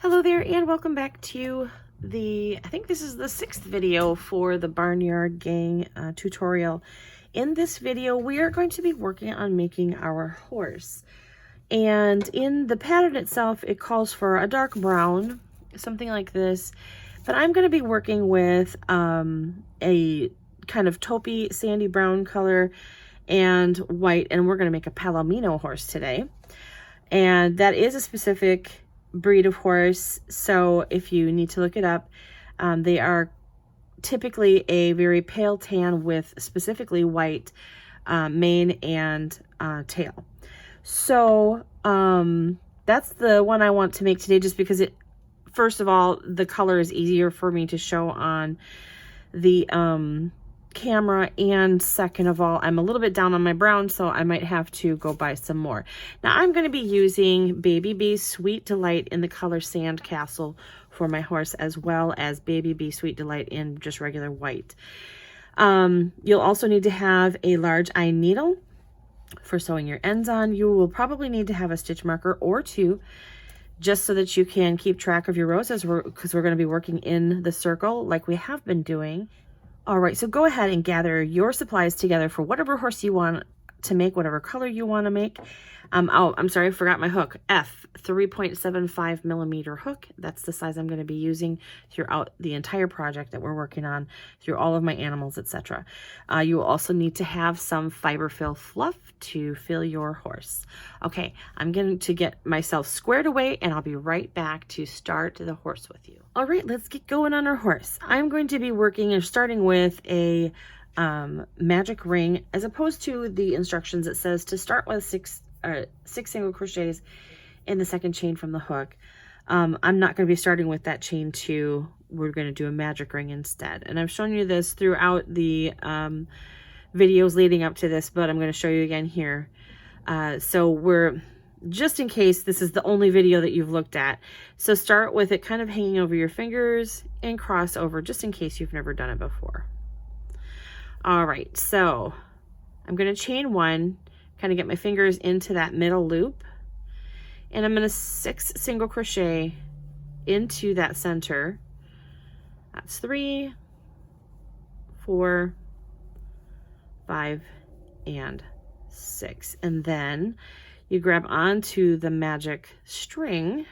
Hello there and welcome back to I think this is the 6th video for the Barnyard Gang tutorial. In this video, we are going to be working on making our horse. And in the pattern itself, it calls for a dark brown, something like this. But I'm going to be working with a kind of taupey, sandy brown color and white, and we're going to make a Palomino horse today. And that is a specific breed of horse, so if you need to look it up, they are typically a very pale tan with specifically white mane and tail. So that's the one I want to make today, just because first of all, the color is easier for me to show on the camera, and second of all, I'm a little bit down on my brown, so I might have to go buy some more. Now I'm going to be using Baby Bee Sweet Delight in the color Sand Castle for my horse, as well as Baby Bee Sweet Delight in just regular white. You'll also need to have a large eye needle for sewing your ends on. You will probably need to have a stitch marker or two, just so that you can keep track of your rows, because we're going to be working in the circle like we have been doing. All right, so go ahead and gather your supplies together for whatever horse you want to make, whatever color you want to make. Oh, I'm sorry, I forgot my hook. F 3.75 millimeter hook. That's the size I'm going to be using throughout the entire project that we're working on, through all of my animals, etc. You will also need to have some fiber fill fluff to fill your horse. Okay, I'm going to get myself squared away, and I'll be right back to start the horse with you. All right, let's get going on our horse. I'm going to be working and starting with a magic ring, as opposed to the instructions. It says to start with six single crochets in the second chain from the hook. I'm not going to be starting with that chain 2. We're going to do a magic ring instead, and I've shown you this throughout the videos leading up to this, but I'm going to show you again here. So we're, just in case this is the only video that you've looked at, so start with it kind of hanging over your fingers and cross over, just in case you've never done it before. All right, so I'm going to chain 1, kind of get my fingers into that middle loop, and I'm going to 6 single crochet into that center. That's 3, 4, 5, and 6. And then you grab onto the magic string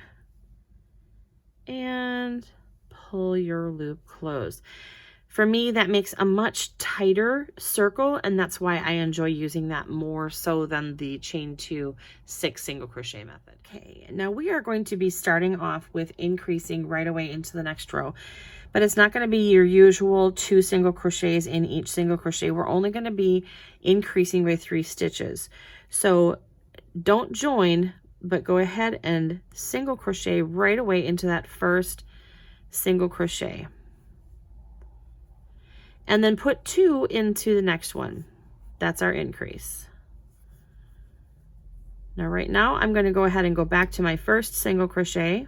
and pull your loop closed. For me, that makes a much tighter circle, and that's why I enjoy using that more so than the chain 2 6 single crochet method. Okay, now we are going to be starting off with increasing right away into the next row, but it's not going to be your usual 2 single crochets in each single crochet. We're only going to be increasing by 3 stitches. So don't join, but go ahead and single crochet right away into that first single crochet. And then put 2 into the next one. That's our increase. Now right now I'm going to go ahead and go back to my first single crochet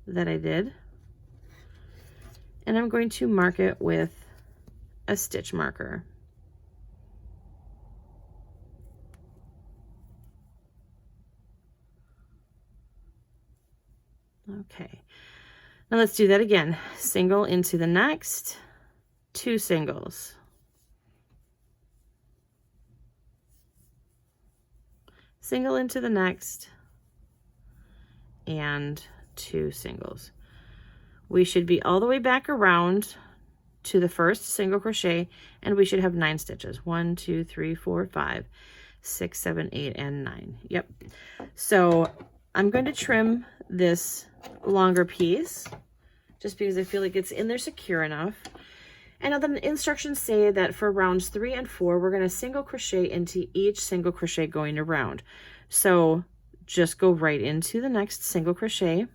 that I did, and I'm going to mark it with a stitch marker. Okay, now let's do that again. Single into the next, 2 singles, single into the next, and 2 singles. We should be all the way back around to the first single crochet, and we should have 9 stitches. 1, 2, 3, 4, 5, 6, 7, 8, and 9. Yep. So I'm going to trim this longer piece just because I feel like it's in there secure enough. And now the instructions say that for rounds 3 and 4, we're going to single crochet into each single crochet going around. So just go right into the next single crochet,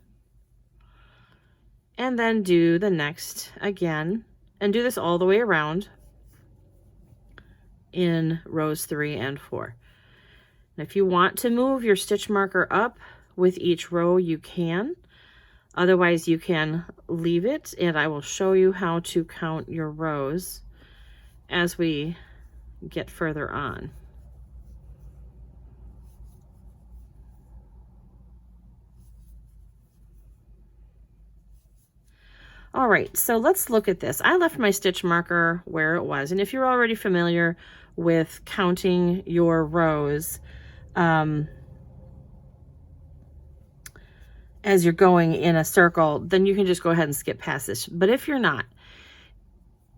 and then do the next again, and do this all the way around in rows 3 and 4. And if you want to move your stitch marker up with each row, you can. Otherwise, you can leave it, and I will show you how to count your rows as we get further on. All right, so let's look at this. I left my stitch marker where it was, and if you're already familiar with counting your rows as you're going in a circle, then you can just go ahead and skip past this. But if you're not,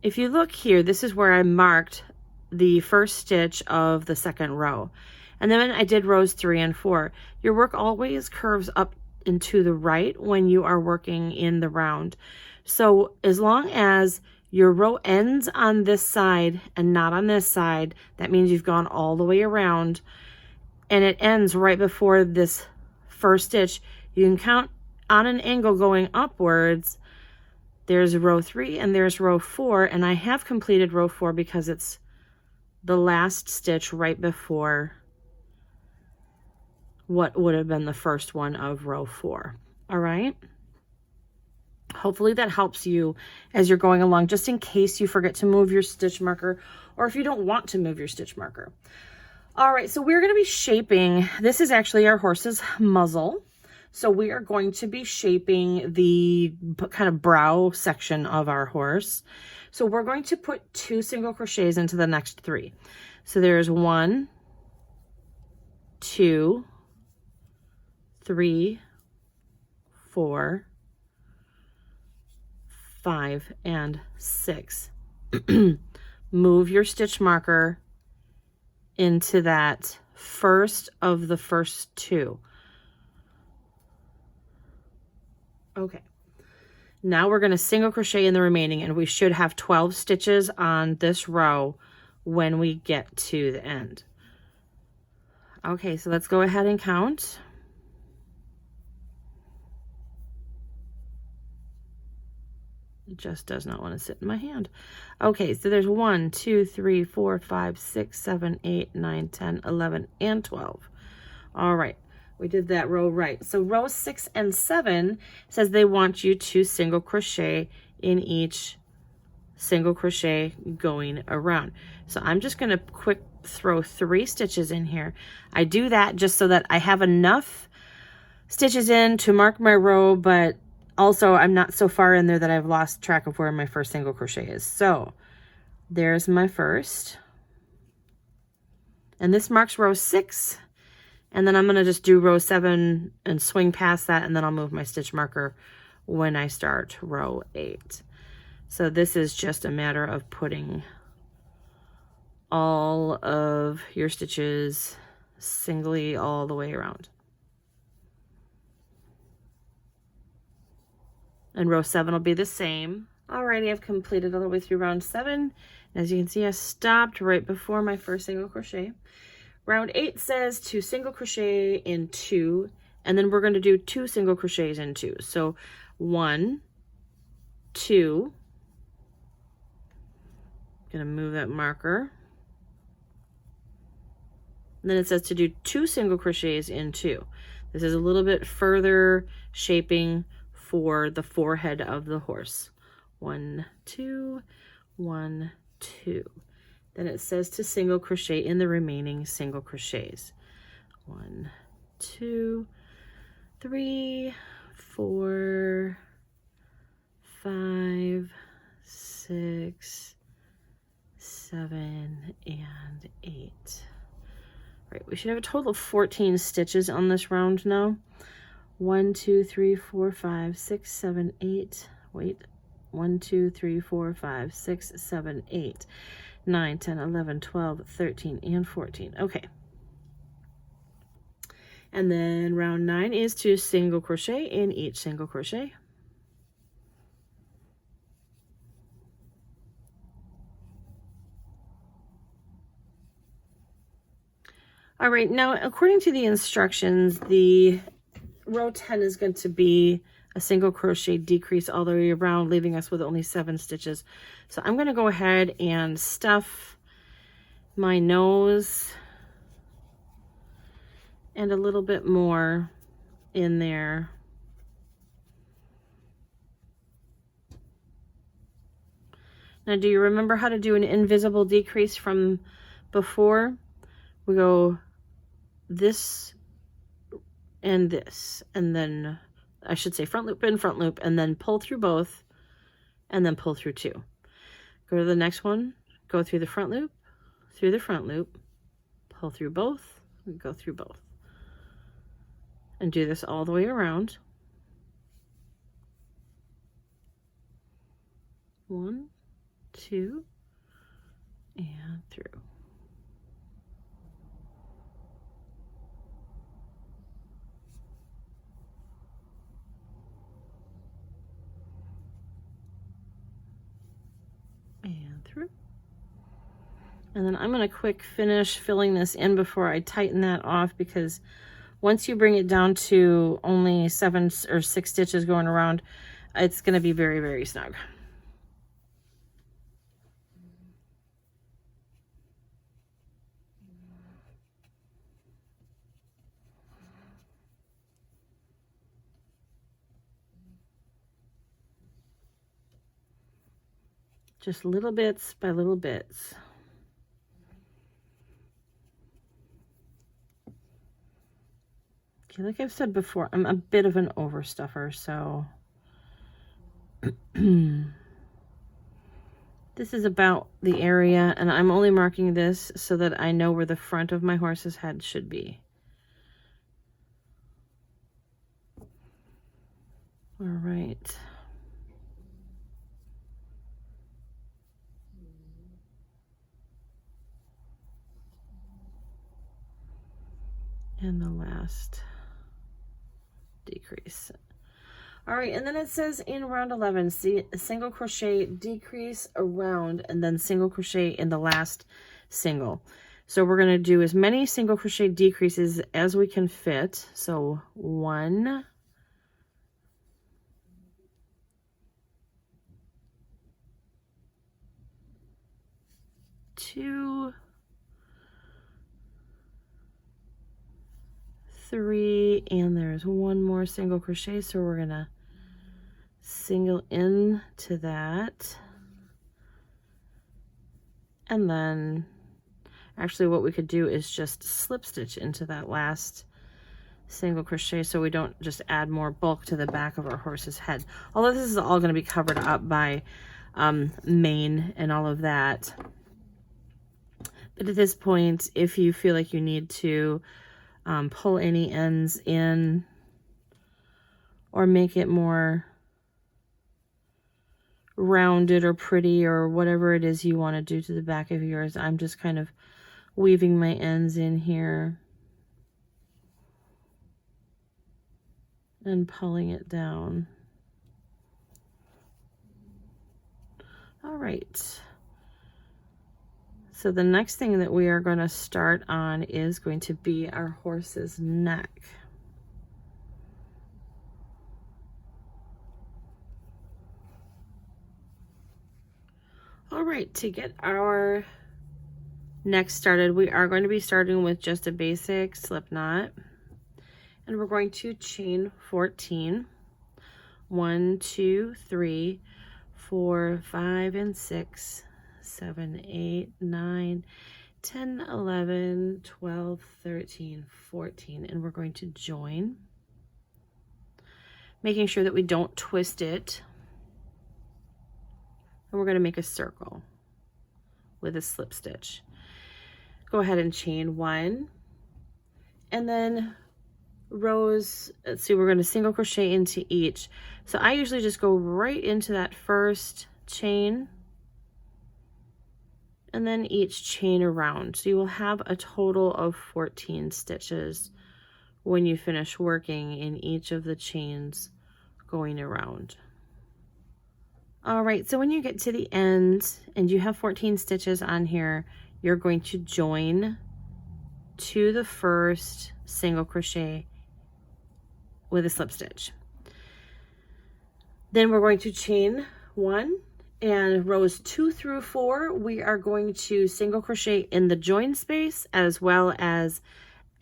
if you look here, this is where I marked the first stitch of the second row. And then I did rows 3 and 4. Your work always curves up and to the right when you are working in the round. So as long as your row ends on this side and not on this side, that means you've gone all the way around, and it ends right before this first stitch. You can count on an angle going upwards. There's row 3 and there's row 4, and I have completed row 4 because it's the last stitch right before what would have been the first one of row 4. All right. Hopefully that helps you as you're going along, just in case you forget to move your stitch marker, or if you don't want to move your stitch marker. All right, so we're going to be shaping, this is actually our horse's muzzle. So we are going to be shaping the kind of brow section of our horse. So we're going to put 2 single crochets into the next 3. So there's 1, 2, 3, 4, 5, and 6. Move your stitch marker into that first of the first 2. Okay. Now we're going to single crochet in the remaining, and we should have 12 stitches on this row when we get to the end. Okay, so let's go ahead and count. It just does not want to sit in my hand. Okay, so there's 1, 2, 3, 4, 5, 6, 7, 8, 9, 10, 11, and 12. All right, we did that row right. So row 6 and 7 says they want you to single crochet in each single crochet going around. So I'm just going to quick throw 3 stitches in here. I do that just so that I have enough stitches in to mark my row, but also I'm not so far in there that I've lost track of where my first single crochet is. So there's my first, and this marks row 6, and then I'm going to just do row 7 and swing past that, and then I'll move my stitch marker when I start row 8. So this is just a matter of putting all of your stitches singly all the way around. And row 7 will be the same. Alrighty, I've completed all the way through round 7. As you can see, I stopped right before my first single crochet. Round 8 says to single crochet in 2, and then we're going to do 2 single crochets in 2. So 1, 2. Gonna move that marker. And then it says to do 2 single crochets in 2. This is a little bit further shaping for the forehead of the horse. 1, 2, 1, 2. Then it says to single crochet in the remaining single crochets. 1, 2, 3, 4, 5, 6, 7, and 8. Right, we should have a total of 14 stitches on this round now. 1, 2, 3, 4, 5, 6, 7, 8. Wait. 1, 2, 3, 4, 5, 6, 7, 8, 9, 10, 11, 12, 13, and 14. Okay. And then round 9 is to single crochet in each single crochet. All right, now according to the instructions, the row 10 is going to be a single crochet decrease all the way around, leaving us with only 7 stitches. So I'm going to go ahead and stuff my nose and a little bit more in there. Now, do you remember how to do an invisible decrease from before? We go this and this, and then I should say front loop and then pull through both, and then pull through 2. Go to the next one, go through the front loop, pull through both, and go through both. And do this all the way around. 1, 2, and through. And through. And then I'm going to quick finish filling this in before I tighten that off, because once you bring it down to only 7 or 6 stitches going around, it's going to be very, very snug. Just little bits by little bits. Okay, like I've said before, I'm a bit of an overstuffer, so this is about the area, and I'm only marking this so that I know where the front of my horse's head should be. All right. And the last decrease. All right, and then it says in round 11, see, single crochet, decrease around, and then single crochet in the last single. So we're going to do as many single crochet decreases as we can fit. So 1, 2, 3, and there's one more single crochet, so we're gonna single into that, and then actually what we could do is just slip stitch into that last single crochet so we don't just add more bulk to the back of our horse's head. Although this is all going to be covered up by mane and all of that, but at this point, if you feel like you need to pull any ends in or make it more rounded or pretty or whatever it is you want to do to the back of yours, I'm just kind of weaving my ends in here and pulling it down. All right. So the next thing that we are going to start on is going to be our horse's neck. All right, to get our neck started, we are going to be starting with just a basic slip knot, and we're going to chain 14. 1, 2, 3, 4, 5, and 6, 7, 8, 9, 10, 11, 12, 13, 14, and we're going to join, making sure that we don't twist it, and we're going to make a circle with a slip stitch. Go ahead and chain 1, and then rows, let's see, we're going to single crochet into each. So I usually just go right into that first chain and then each chain around. So you will have a total of 14 stitches when you finish working in each of the chains going around. All right, so when you get to the end and you have 14 stitches on here, you're going to join to the first single crochet with a slip stitch. Then we're going to chain 1, and rows 2 through 4, we are going to single crochet in the join space as well as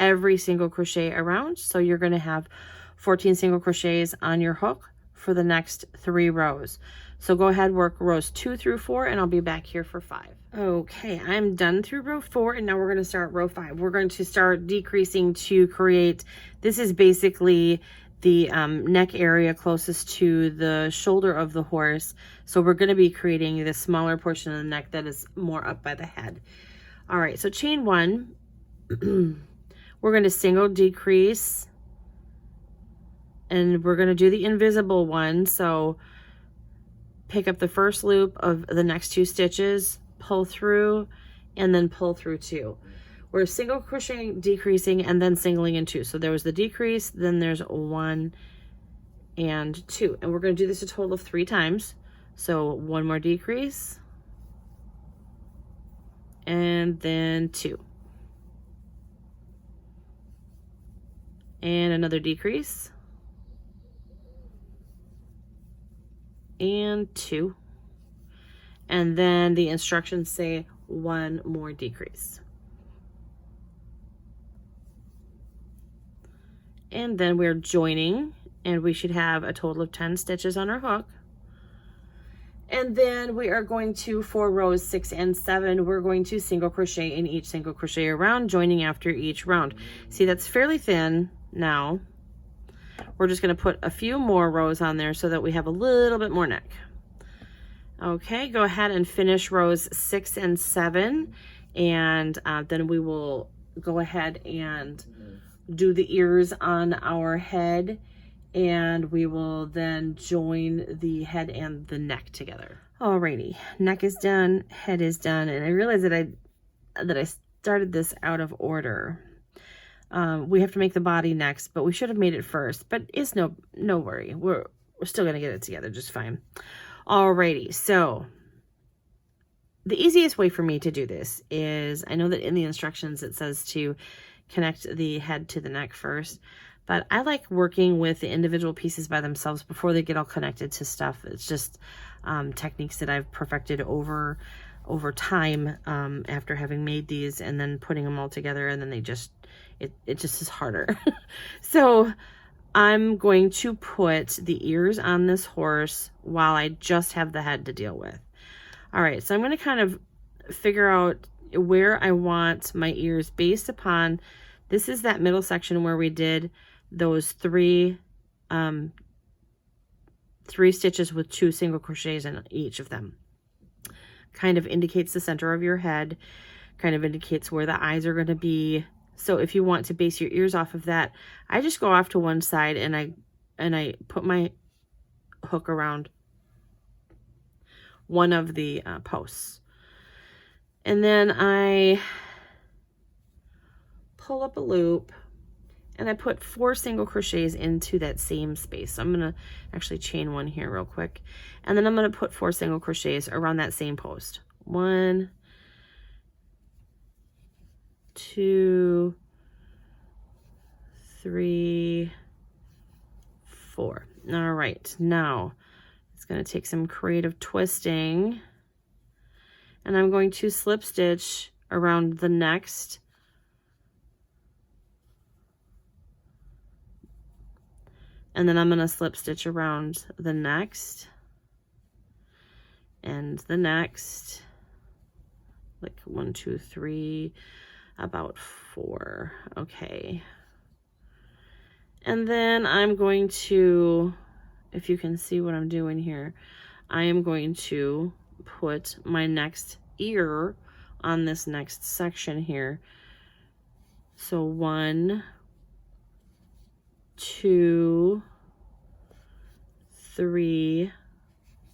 every single crochet around. So you're going to have 14 single crochets on your hook for the next 3 rows. So go ahead, work rows 2 through 4, and I'll be back here for 5. Okay, I'm done through row 4, and now we're going to start row 5. We're going to start decreasing to create, this is basically the neck area closest to the shoulder of the horse. So we're going to be creating this smaller portion of the neck that is more up by the head. All right, so chain 1, we're going to single decrease, and we're going to do the invisible one. So pick up the first loop of the next 2 stitches, pull through, and then pull through 2. We're single crocheting, decreasing, and then singling in 2. So there was the decrease, then there's 1 and 2. And we're going to do this a total of 3 times. So 1 more decrease, and then 2. And another decrease, and 2. And then the instructions say 1 more decrease. And then we're joining, and we should have a total of 10 stitches on our hook. And then we are going to, for rows 6 and 7, we're going to single crochet in each single crochet round, joining after each round. See, that's fairly thin now. We're just going to put a few more rows on there so that we have a little bit more neck. Okay, go ahead and finish rows 6 and 7, and then we will go ahead and do the ears on our head, and we will then join the head and the neck together. Alrighty, neck is done, head is done, and I realized that I started this out of order. We have to make the body next, but we should have made it first, but it's no worry. We're still gonna get it together just fine. Alrighty, so the easiest way for me to do this is, I know that in the instructions it says to connect the head to the neck first, but I like working with the individual pieces by themselves before they get all connected to stuff. It's just techniques that I've perfected over time after having made these and then putting them all together, and then it just is harder. So I'm going to put the ears on this horse while I just have the head to deal with. All right, so I'm going to kind of figure out where I want my ears based upon, this is that middle section where we did those 3 stitches with 2 single crochets in each of them. Kind of indicates the center of your head, kind of indicates where the eyes are going to be. So if you want to base your ears off of that, I just go off to one side and I put my hook around one of the posts. And then I pull up a loop and I put 4 single crochets into that same space. So I'm going to actually chain 1 here real quick. And then I'm going to put 4 single crochets around that same post. 1, 2, 3, 4. All right, now it's going to take some creative twisting, and I'm going to slip stitch around the next, and then I'm going to slip stitch around the next and the next, like 1, 2, 3, about 4. Okay. And then I'm going to, if you can see what I'm doing here, I am going to put my next ear on this next section here. So 1, 2, 3,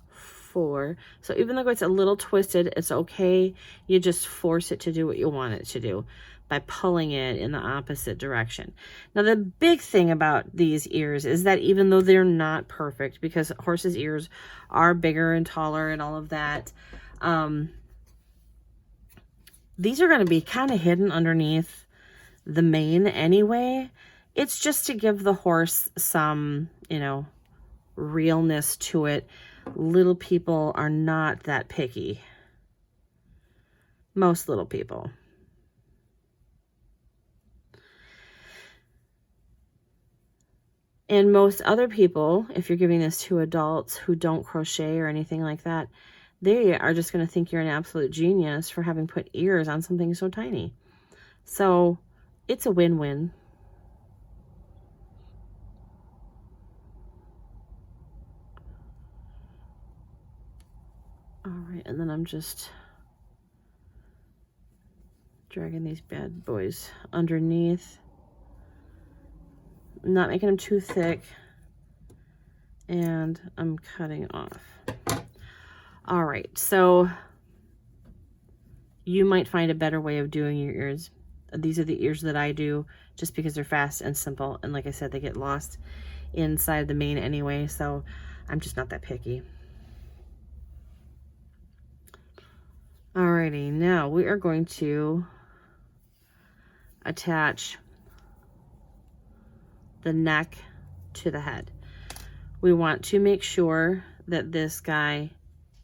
4. So even though it's a little twisted, it's okay. You just force it to do what you want it to do by pulling it in the opposite direction. Now, the big thing about these ears is that even though they're not perfect, because horses' ears are bigger and taller and all of that, these are going to be kind of hidden underneath the mane anyway. It's just to give the horse some, you know, realness to it. Little people are not that picky. Most little people. And most other people, if you're giving this to adults who don't crochet or anything like that, they are just going to think you're an absolute genius for having put ears on something so tiny. So it's a win-win. and then I'm just dragging these bad boys underneath. I'm not making them too thick, and I'm cutting off. All right, so you might find a better way of doing your ears. These are the ears that I do just because they're fast and simple, and like I said, they get lost inside the mane anyway, so I'm just not that picky. Alrighty, now we are going to attach the neck to the head. We want to make sure that this guy,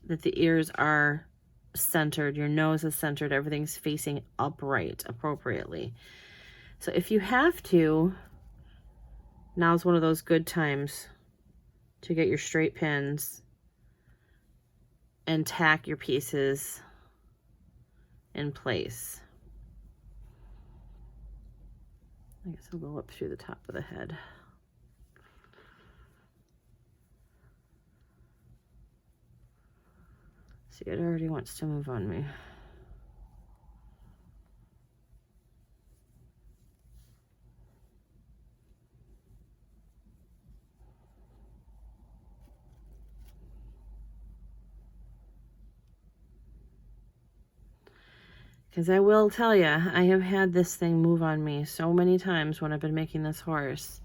that the ears are centered, your nose is centered, everything's facing upright appropriately. So if you have to, now's one of those good times to get your straight pins and tack your pieces in place. I guess I'll go up through the top of the head. See, it already wants to move on me. Because I will tell you, I have had this thing move on me so many times when I've been making this horse.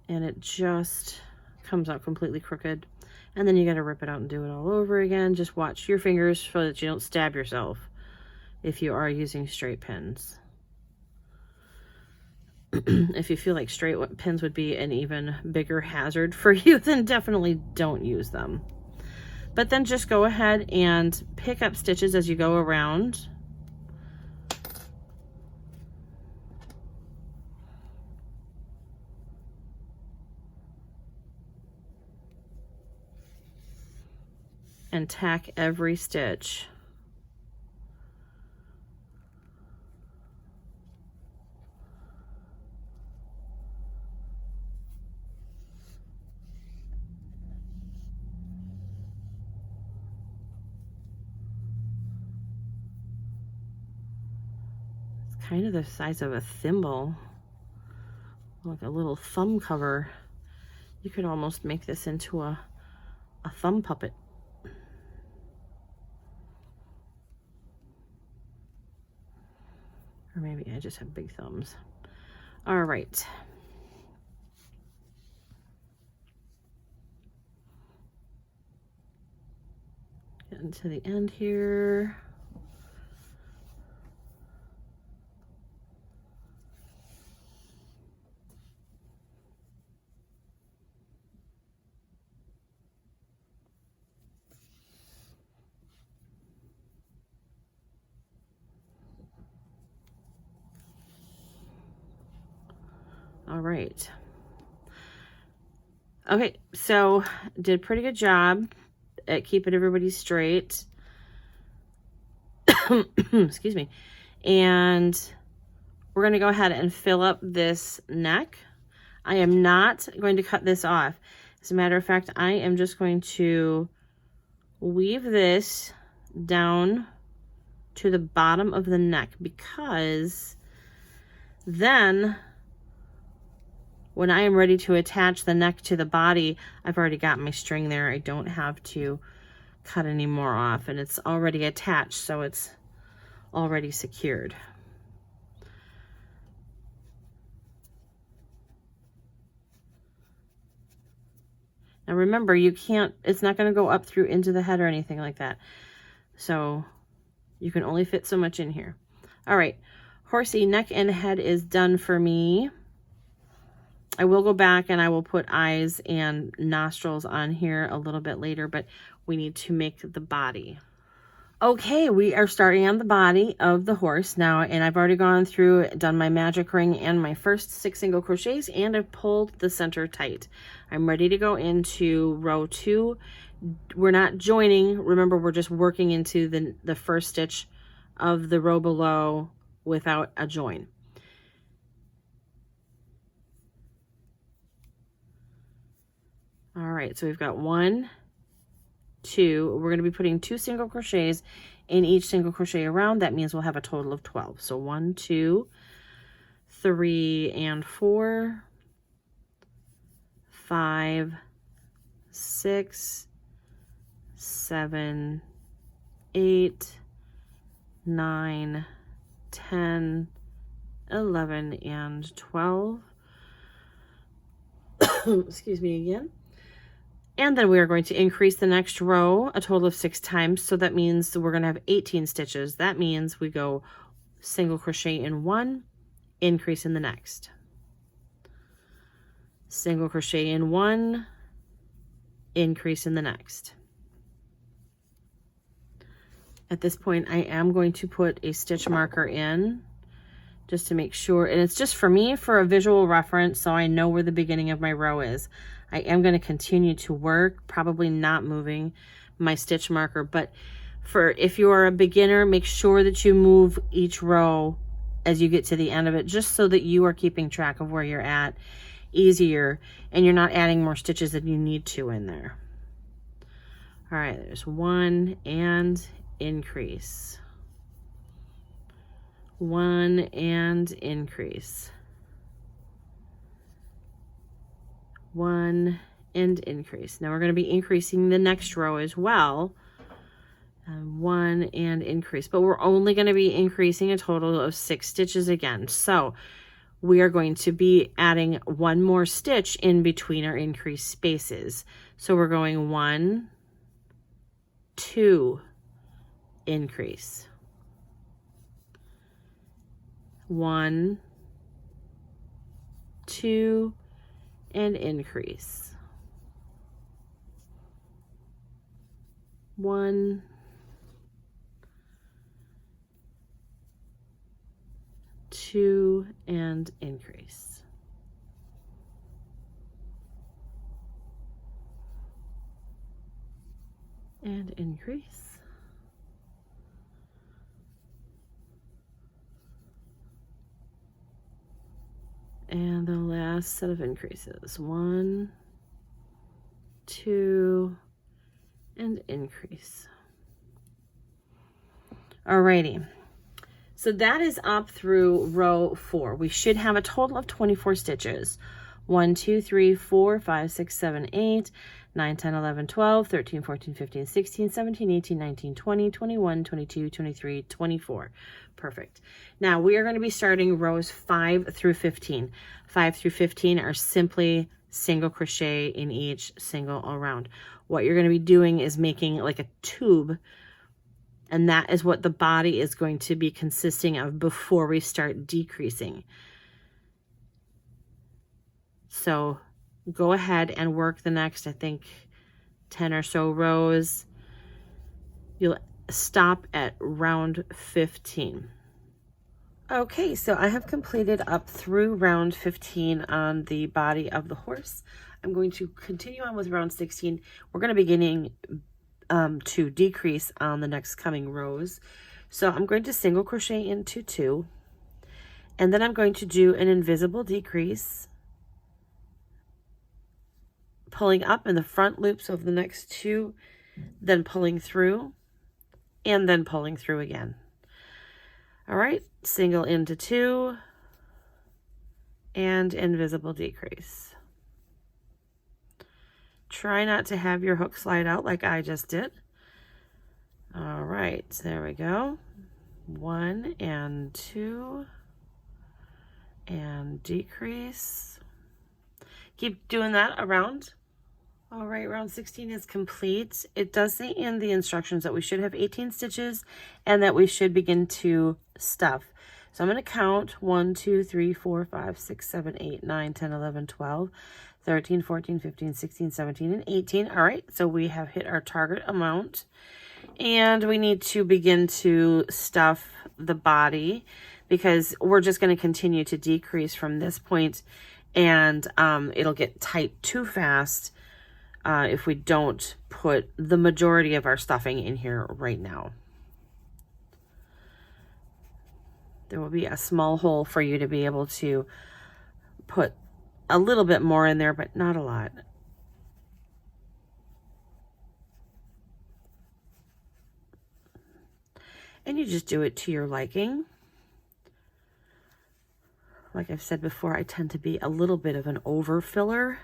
And it just comes out completely crooked. And then you got to rip it out and do it all over again. Just watch your fingers so that you don't stab yourself if you are using straight pins. If you feel like straight pins would be an even bigger hazard for you, then definitely don't use them. But then just go ahead and pick up stitches as you go around. And tack every stitch. Kind of the size of a thimble, like a little thumb cover. You could almost make this into a thumb puppet. Or maybe I just have big thumbs. All right. Getting to the end here. All right. Okay, so did a pretty good job at keeping everybody straight. Excuse me. And we're going to go ahead and fill up this neck. I am not going to cut this off. As a matter of fact, I am just going to weave this down to the bottom of the neck, because then when I am ready to attach the neck to the body, I've already got my string there. I don't have to cut any more off, and it's already attached, so it's already secured. Now remember, you can't, it's not going to go up through into the head or anything like that. So you can only fit so much in here. All right, horsey neck and head is done for me. I will go back and I will put eyes and nostrils on here a little bit later, but we need to make the body. Okay, we are starting on the body of the horse now, and I've already gone through, done my magic ring and my first 6 single crochets, and I've pulled the center tight. I'm ready to go into row 2. We're not joining. Remember, we're just working into the first stitch of the row below without a join. All right, so we've got 1, 2, we're going to be putting 2 single crochets in each single crochet around. That means we'll have a total of 12. So 1, 2, 3, and 4, 5, 6, 7, 8, 9, 10, 11, and 12. Excuse me again. And then we are going to increase the next row a total of 6 times. So that means we're going to have 18 stitches. That means we go single crochet in one, increase in the next. Single crochet in one, increase in the next. At this point, I am going to put a stitch marker in just to make sure, and it's just for me for a visual reference so I know where the beginning of my row is. I am going to continue to work, probably not moving my stitch marker, but for if you are a beginner, make sure that you move each row as you get to the end of it, just so that you are keeping track of where you're at easier and you're not adding more stitches than you need to in there. All right, there's 1 and increase. 1 and increase. 1 and increase. Now we're going to be increasing the next row as well. 1 and increase, but we're only going to be increasing a total of 6 stitches again. So we are going to be adding 1 more stitch in between our increased spaces. So we're going 1, 2, increase. 1, 2, and increase. 1, 2, and increase. And increase. And the last set of increases. 1, 2, and increase. Alrighty. So that is up through row 4. We should have a total of 24 stitches. 1, 2, 3, 4, 5, 6, 7, 8, 9, 10, 11, 12, 13, 14, 15, 16, 17, 18, 19, 20, 21, 22, 23, 24. Perfect. Now we are going to be starting rows 5 through 15. 5 through 15 are simply single crochet in each single around. What you're going to be doing is making like a tube, and that is what the body is going to be consisting of before we start decreasing. So go ahead and work the next, I think, 10 or so rows. You'll stop at round 15. Okay, so I have completed up through round 15 on the body of the horse. I'm going to continue on with round 16. We're going to be beginning to decrease on the next coming rows. So I'm going to single crochet into 2, and then I'm going to do an invisible decrease, pulling up in the front loops of the next 2, then pulling through, and then pulling through again. All right, single into 2, and invisible decrease. Try not to have your hook slide out like I just did. All right, there we go. 1 and 2, and decrease. Keep doing that around. All right, round 16 is complete. It does say in the instructions that we should have 18 stitches and that we should begin to stuff. So I'm going to count 1, 2, 3, 4, 5, 6, 7, 8, 9, 10, 11, 12, 13, 14, 15, 16, 17, and 18. All right, so we have hit our target amount, and we need to begin to stuff the body because we're just going to continue to decrease from this point, and it'll get tight too fast if we don't put the majority of our stuffing in here right now. There will be a small hole for you to be able to put a little bit more in there, but not a lot. And you just do it to your liking. Like I've said before, I tend to be a little bit of an overfiller.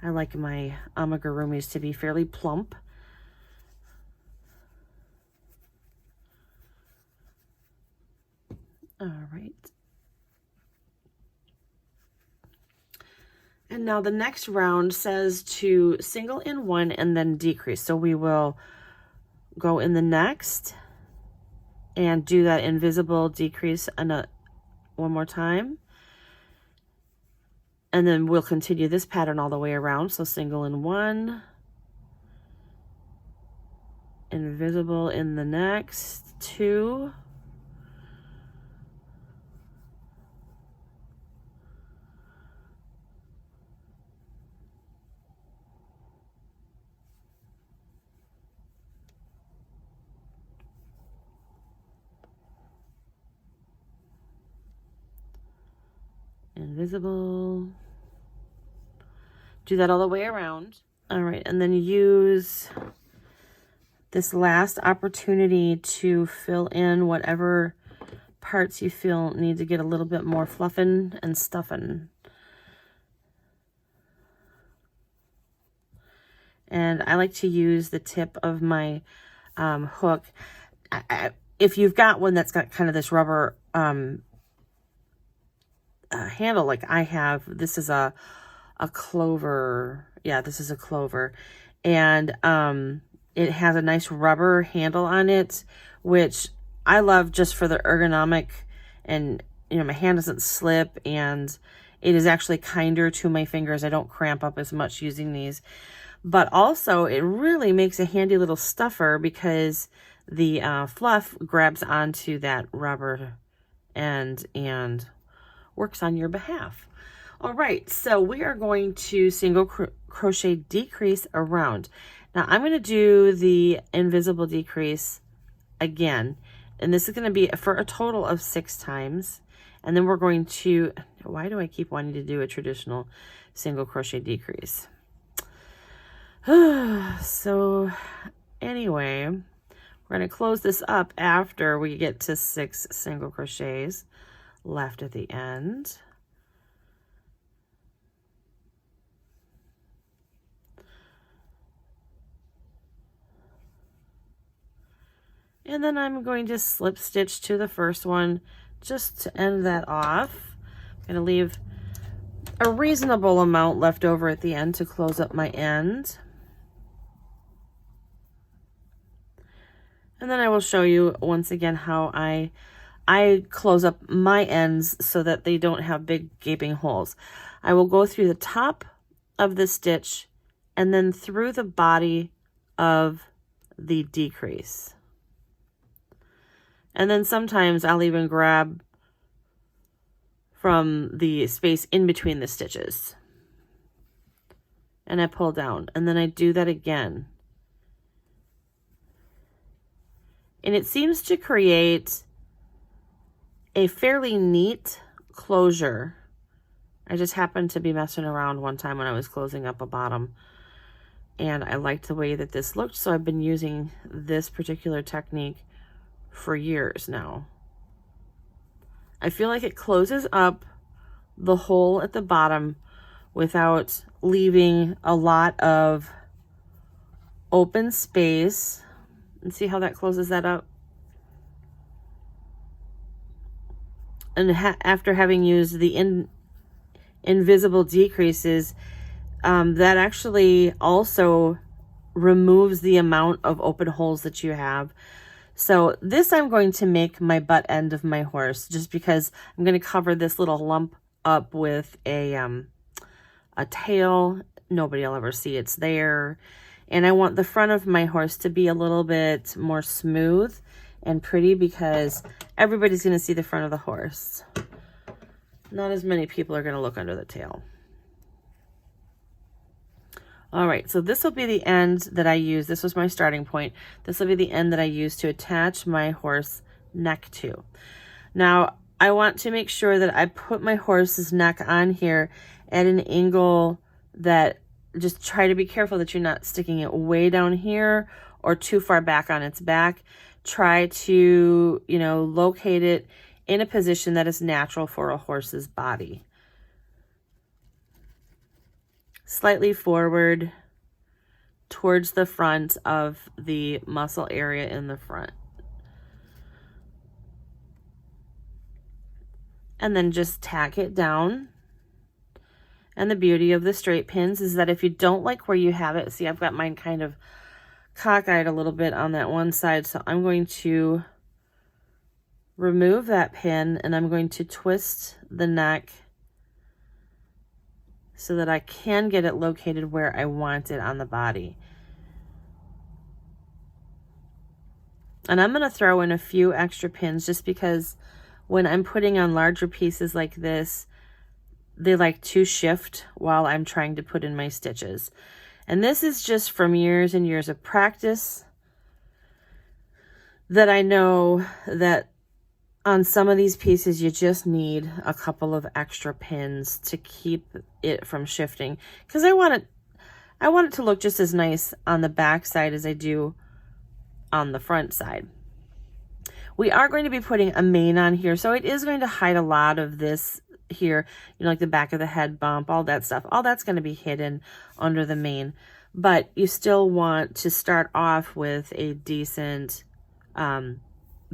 I like my amigurumis to be fairly plump. All right. And now the next round says to single in one and then decrease. So we will go in the next and do that invisible decrease one more time. And then we'll continue this pattern all the way around. So single in one, invisible in the next two, invisible. Do that all the way around. All right, and then use this last opportunity to fill in whatever parts you feel need to get a little bit more fluffing and stuffing. And I like to use the tip of my hook. If you've got one that's got kind of this rubber handle like I have, this is a clover. Yeah, this is a clover. And it has a nice rubber handle on it, which I love just for the ergonomic, and you know, my hand doesn't slip, and it is actually kinder to my fingers. I don't cramp up as much using these. But also it really makes a handy little stuffer because the fluff grabs onto that rubber end and works on your behalf. All right, so we are going to single crochet decrease around. Now I'm going to do the invisible decrease again, and this is going to be for a total of 6 times. And then we're going to, why do I keep wanting to do a traditional single crochet decrease? So anyway, we're going to close this up after we get to 6 single crochets left at the end. And then I'm going to slip stitch to the first one just to end that off. I'm going to leave a reasonable amount left over at the end to close up my end. And then I will show you once again how I close up my ends so that they don't have big gaping holes. I will go through the top of the stitch and then through the body of the decrease. And then sometimes I'll even grab from the space in between the stitches. And I pull down, and then I do that again. And it seems to create a fairly neat closure. I just happened to be messing around one time when I was closing up a bottom, and I liked the way that this looked, so I've been using this particular technique for years now. I feel like it closes up the hole at the bottom without leaving a lot of open space. And see how that closes that up? And after having used the invisible decreases, that actually also removes the amount of open holes that you have. So this I'm going to make my butt end of my horse, just because I'm going to cover this little lump up with a tail. Nobody will ever see it's there. And I want the front of my horse to be a little bit more smooth and pretty because everybody's going to see the front of the horse. Not as many people are going to look under the tail. All right, so this will be the end that I use. This was my starting point. This will be the end that I use to attach my horse neck to. Now, I want to make sure that I put my horse's neck on here at an angle that, just try to be careful that you're not sticking it way down here or too far back on its back. try to, you know, locate it in a position that is natural for a horse's body. Slightly forward towards the front of the muscle area in the front. And then just tack it down. And the beauty of the straight pins is that if you don't like where you have it, see, I've got mine kind of cockeyed a little bit on that one side, so I'm going to remove that pin and I'm going to twist the neck so that I can get it located where I want it on the body. And I'm going to throw in a few extra pins just because when I'm putting on larger pieces like this, they like to shift while I'm trying to put in my stitches. And this is just from years and years of practice that I know that on some of these pieces you just need a couple of extra pins to keep it from shifting, because I want it to look just as nice on the back side as I do on the front side. We are going to be putting a mane on here, so it is going to hide a lot of this here, you know, like the back of the head bump, all that stuff. All that's going to be hidden under the mane, but you still want to start off with a decent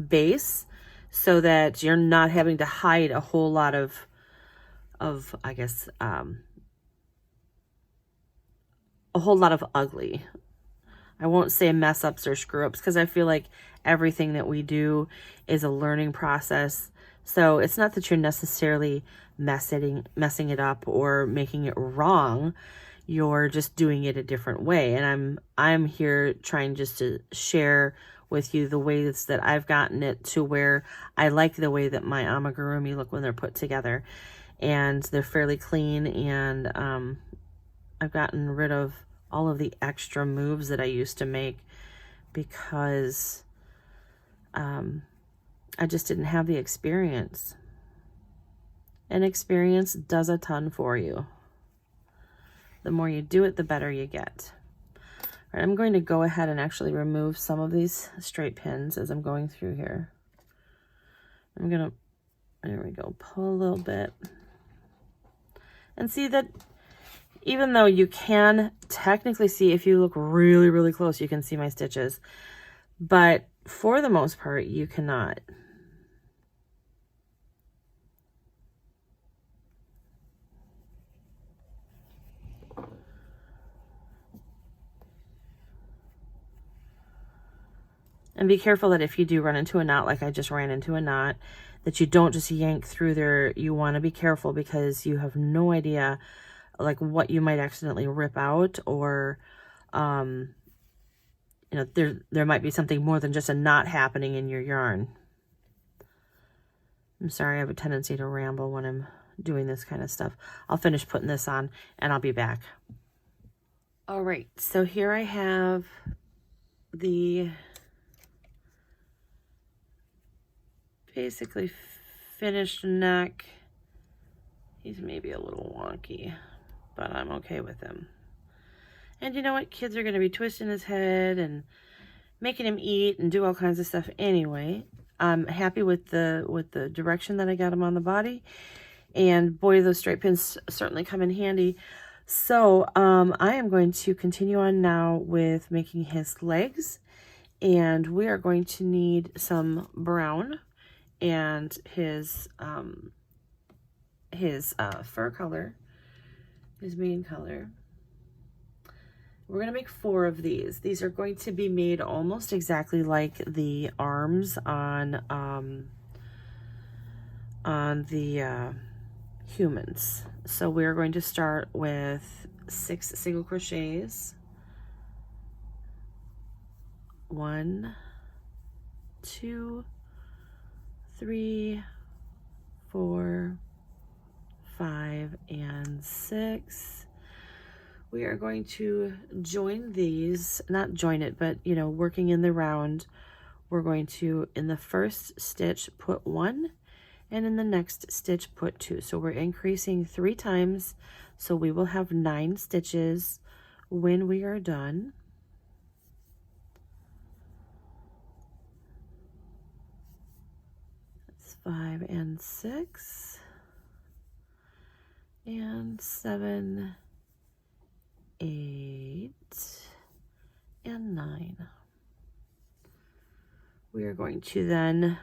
base so that you're not having to hide a whole lot of I guess, a whole lot of ugly. I won't say mess ups or screw ups because I feel like everything that we do is a learning process. So it's not that you're necessarily messing it up or making it wrong. You're just doing it a different way. And I'm here trying just to share with you the ways that I've gotten it to where I like the way that my amigurumi look when they're put together. And they're fairly clean, and I've gotten rid of all of the extra moves that I used to make because I just didn't have the experience. And experience does a ton for you. The more you do it, the better you get. All right, I'm going to go ahead and actually remove some of these straight pins as I'm going through here. I'm gonna, there we go, pull a little bit. And see that even though you can technically see, if you look really, really close, you can see my stitches. But for the most part, you cannot. And be careful that if you do run into a knot, like I just ran into a knot, that you don't just yank through there. You want to be careful because you have no idea like what you might accidentally rip out, or you know, there might be something more than just a knot happening in your yarn. I'm sorry, I have a tendency to ramble when I'm doing this kind of stuff. I'll finish putting this on and I'll be back. All right, so here I have the basically finished neck. He's maybe a little wonky, but I'm okay with him. And you know what? Kids are going to be twisting his head and making him eat and do all kinds of stuff anyway. I'm happy with the direction that I got him on the body. And boy, those straight pins certainly come in handy. So I am going to continue on now with making his legs. And we are going to need some brown and his fur color, his main color. We're going to make 4 of these. These are going to be made almost exactly like the arms on the humans. So we're going to start with 6 single crochets. 1, 2, 3, 4, 5, and 6. We are going to join these, not join it, but, you know, working in the round, we're going to, in the first stitch, put 1, and in the next stitch, put 2. So we're increasing 3 times, so we will have 9 stitches when we are done. 5 and 6, and 7, 8, and 9. We are going to then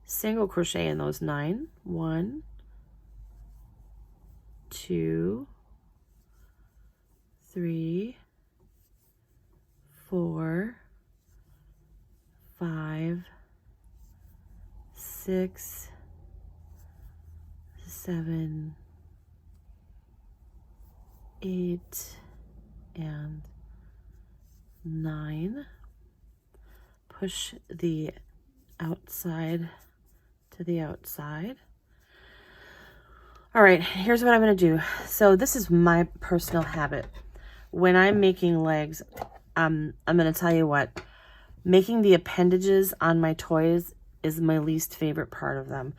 single crochet in those 9. 1, 2, 3, 4, 5, 6, 7, 8, and 9. Push the outside to the outside. All right, here's what I'm going to do. So this is my personal habit. When I'm making legs, I'm going to tell you what, making the appendages on my toys is my least favorite part of them.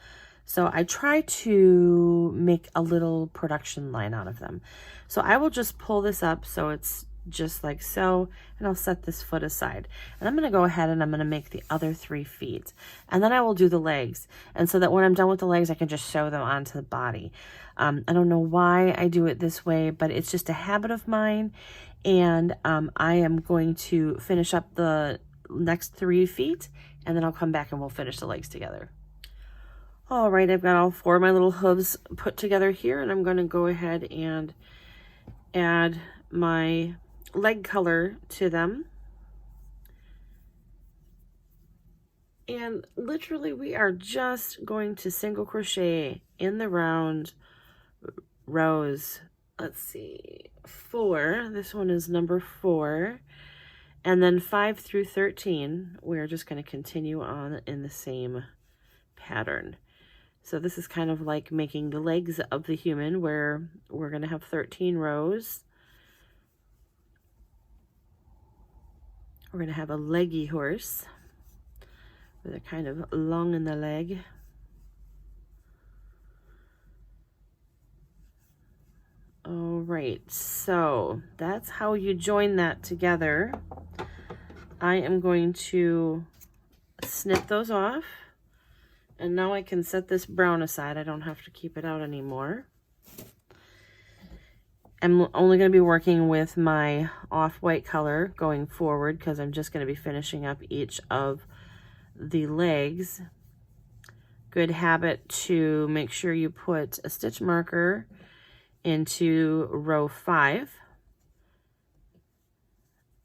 So I try to make a little production line out of them. So I will just pull this up so it's just like so, and I'll set this foot aside. And I'm going to go ahead and I'm going to make the other 3 feet. And then I will do the legs. And so that when I'm done with the legs, I can just sew them onto the body. I don't know why I do it this way, but it's just a habit of mine. And I am going to finish up the next 3 feet, and then I'll come back and we'll finish the legs together. All right, I've got all 4 of my little hooves put together here, and I'm going to go ahead and add my leg color to them. And literally we are just going to single crochet in the round rows. Let's see, 4. This one is number 4. And then 5 through 13, we're just going to continue on in the same pattern. So this is kind of like making the legs of the human, where we're going to have 13 rows. We're going to have a leggy horse, where they're kind of long in the leg. All right, so that's how you join that together. I am going to snip those off, and now I can set this brown aside. I don't have to keep it out anymore. I'm only going to be working with my off-white color going forward, because I'm just going to be finishing up each of the legs. Good habit to make sure you put a stitch marker into row 5,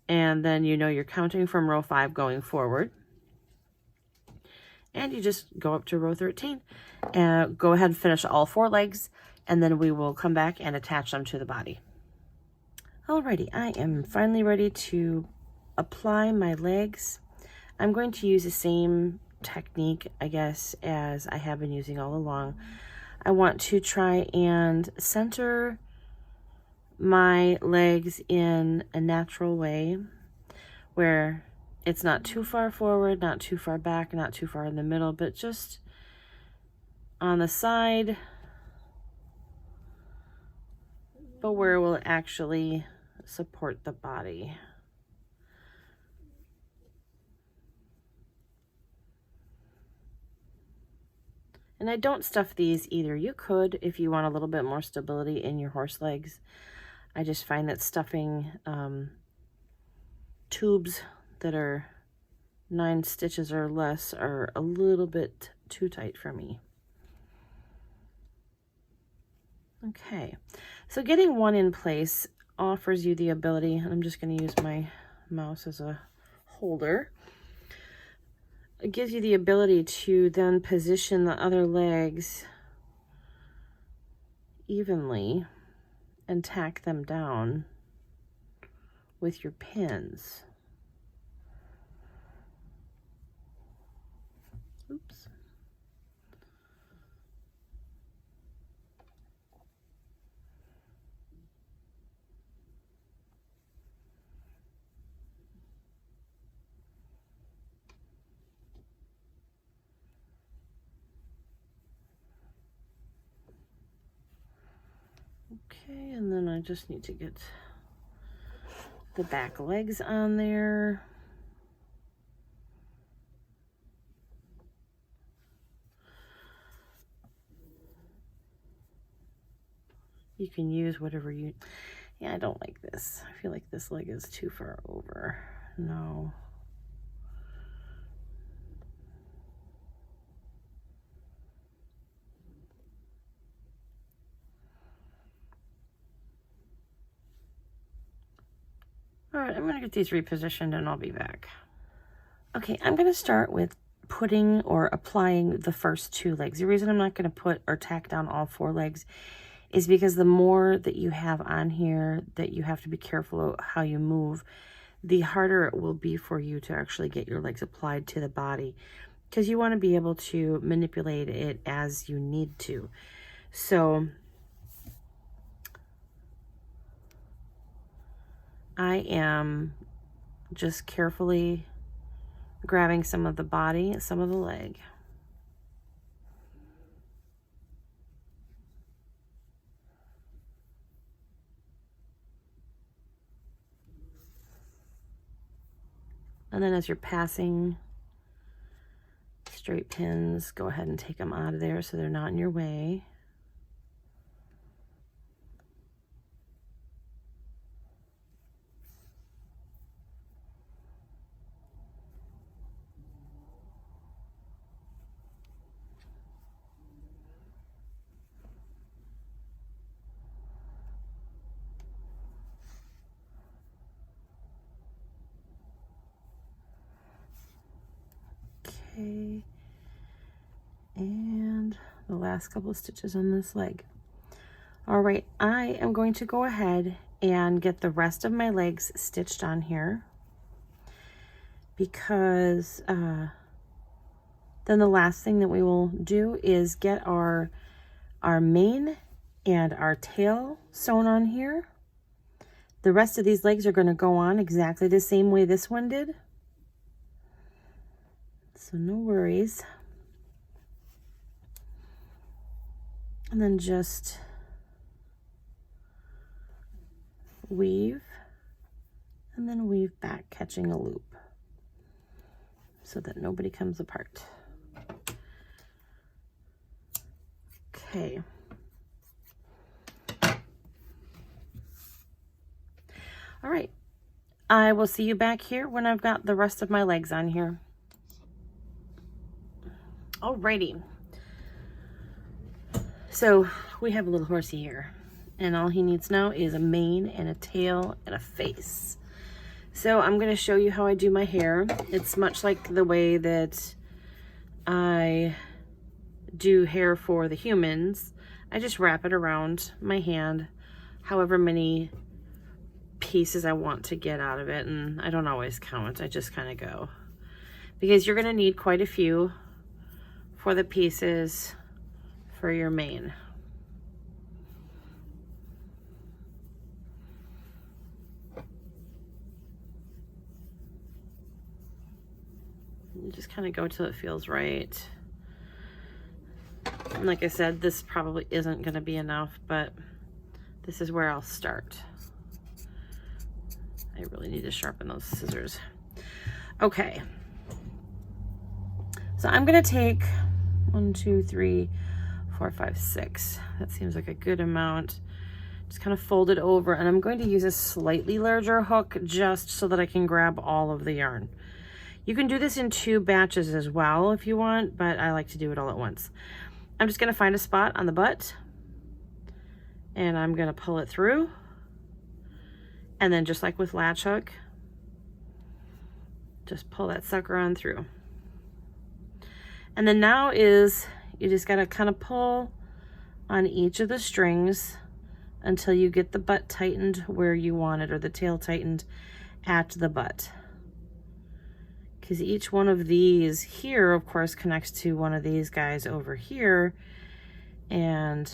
and then you know you're counting from row 5 going forward, and you just go up to row 13 and go ahead and finish all 4 legs, and then we will come back and attach them to the body. Alrighty, I am finally ready to apply my legs. I'm going to use the same technique, I guess, as I have been using all along. I want to try and center my legs in a natural way, where it's not too far forward, not too far back, not too far in the middle, but just on the side, but where it will actually support the body. And I don't stuff these either. You could if you want a little bit more stability in your horse legs. I just find that stuffing tubes that are 9 stitches or less are a little bit too tight for me. Okay, so getting one in place offers you the ability, and I'm just going to use my mouse as a holder. It gives you the ability to then position the other legs evenly and tack them down with your pins. Oops. Okay, and then I just need to get the back legs on there. You can use whatever you, yeah, I don't like this. I feel like this leg is too far over. No. All right, I'm gonna get these repositioned and I'll be back. Okay, I'm gonna start with putting or applying the first 2 legs. The reason I'm not gonna put or tack down all 4 legs is because the more that you have on here that you have to be careful of how you move, the harder it will be for you to actually get your legs applied to the body, because you want to be able to manipulate it as you need to. So I am just carefully grabbing some of the body, some of the leg. And then as you're passing straight pins, go ahead and take them out of there so they're not in your way. Okay, and the last couple of stitches on this leg. All right, I am going to go ahead and get the rest of my legs stitched on here, because then the last thing that we will do is get our mane and our tail sewn on here. The rest of these legs are going to go on exactly the same way this one did. So no worries. And then just weave and then weave back, catching a loop so that nobody comes apart. Okay. All right. I will see you back here when I've got the rest of my legs on here. Alrighty. So we have a little horsey here, and all he needs now is a mane and a tail and a face. So I'm going to show you how I do my hair. It's much like the way that I do hair for the humans. I just wrap it around my hand, however many pieces I want to get out of it, and I don't always count. I just kind of go, because you're going to need quite a few for the pieces for your mane. You just kind of go till it feels right. And like I said, this probably isn't going to be enough, but this is where I'll start. I really need to sharpen those scissors. Okay. So I'm going to take 1, 2, 3, 4, 5, 6. That seems like a good amount. Just kind of fold it over, and I'm going to use a slightly larger hook just so that I can grab all of the yarn. You can do this in 2 batches as well if you want, but I like to do it all at once. I'm just going to find a spot on the butt, and I'm going to pull it through. And then just like with latch hook, just pull that sucker on through. And then now is, you just got to kind of pull on each of the strings until you get the butt tightened where you want it, or the tail tightened at the butt. Because each one of these here, of course, connects to one of these guys over here, and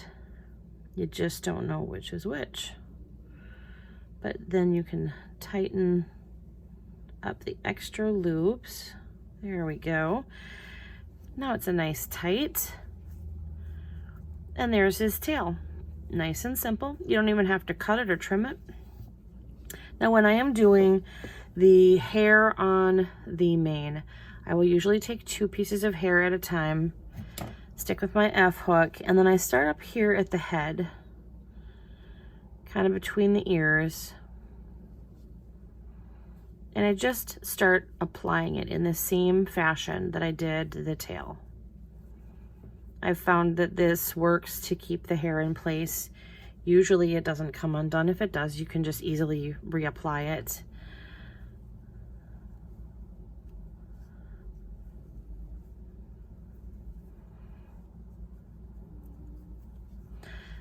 you just don't know which is which. But then you can tighten up the extra loops. There we go. Now it's a nice tight. And there's his tail. Nice and simple. You don't even have to cut it or trim it. Now when I am doing the hair on the mane, I will usually take 2 pieces of hair at a time, stick with my F hook, and then I start up here at the head, kind of between the ears. And I just start applying it in the same fashion that I did the tail. I've found that this works to keep the hair in place. Usually it doesn't come undone. If it does, you can just easily reapply it.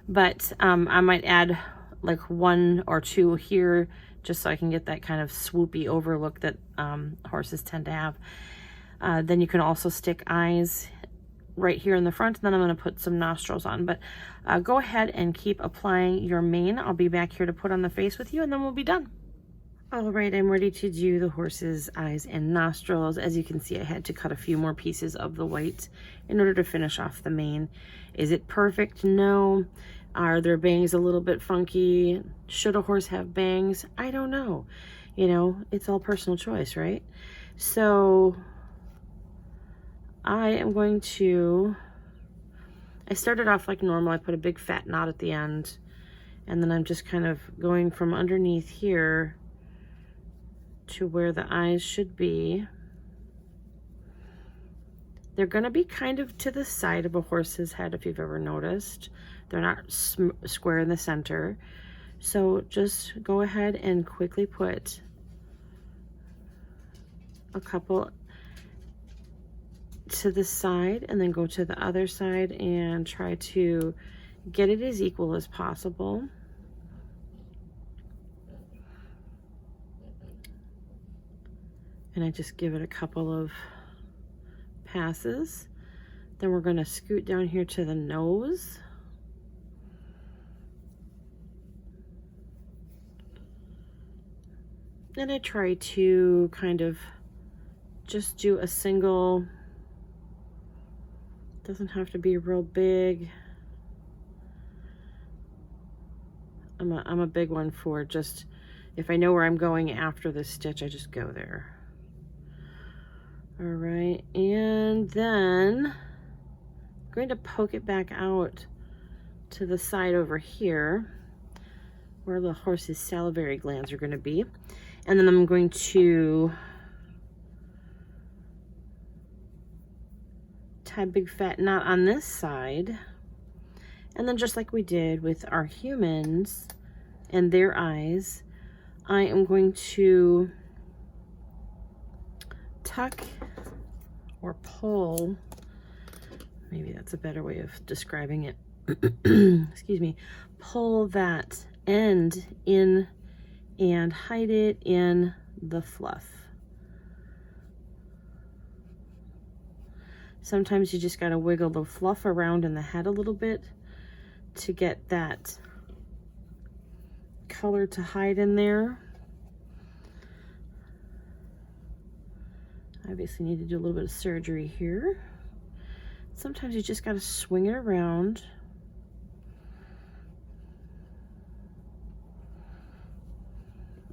But I might add like 1 or 2 here, just so I can get that kind of swoopy overlook that horses tend to have. Then you can also stick eyes right here in the front, and then I'm going to put some nostrils on. But go ahead and keep applying your mane. I'll be back here to put on the face with you, and then we'll be done. All right, I'm ready to do the horse's eyes and nostrils. As you can see, I had to cut a few more pieces of the white in order to finish off the mane. Is it perfect? No. Are their bangs a little bit funky? Should a horse have bangs? I don't know. You know, it's all personal choice, right? So I am going to, I started off like normal. I put a big fat knot at the end, and then I'm just kind of going from underneath here to where the eyes should be. They're going to be kind of to the side of a horse's head, if you've ever noticed. They're not square in the center. So just go ahead and quickly put a couple to the side, and then go to the other side and try to get it as equal as possible. And I just give it a couple of passes. Then we're going to scoot down here to the nose. And I try to kind of just do a single, doesn't have to be real big. I'm a big one for just, if I know where I'm going after this stitch, I just go there. All right, and then I'm going to poke it back out to the side over here where the horse's salivary glands are going to be. And then I'm going to tie a big fat knot on this side. And then just like we did with our humans and their eyes, I am going to tuck or pull, maybe that's a better way of describing it, excuse me, pull that end in and hide it in the fluff. Sometimes you just got to wiggle the fluff around in the head a little bit to get that color to hide in there. Obviously need to do a little bit of surgery here. Sometimes you just got to swing it around.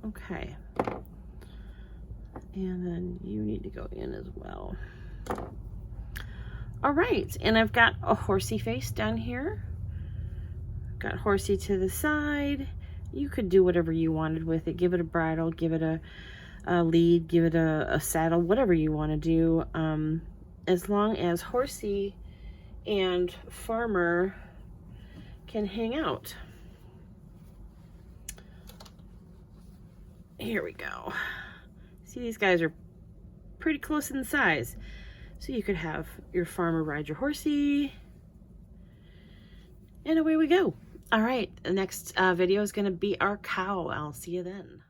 Okay. And then you need to go in as well. All right, and I've got a horsey face down here. Got horsey to the side. You could do whatever you wanted with it. Give it a bridle, give it a lead, give it a saddle, whatever you want to do. As long as horsey and farmer can hang out. Here we go. See, these guys are pretty close in size. So you could have your farmer ride your horsey. And away we go. All right, the next video is going to be our cow. I'll see you then.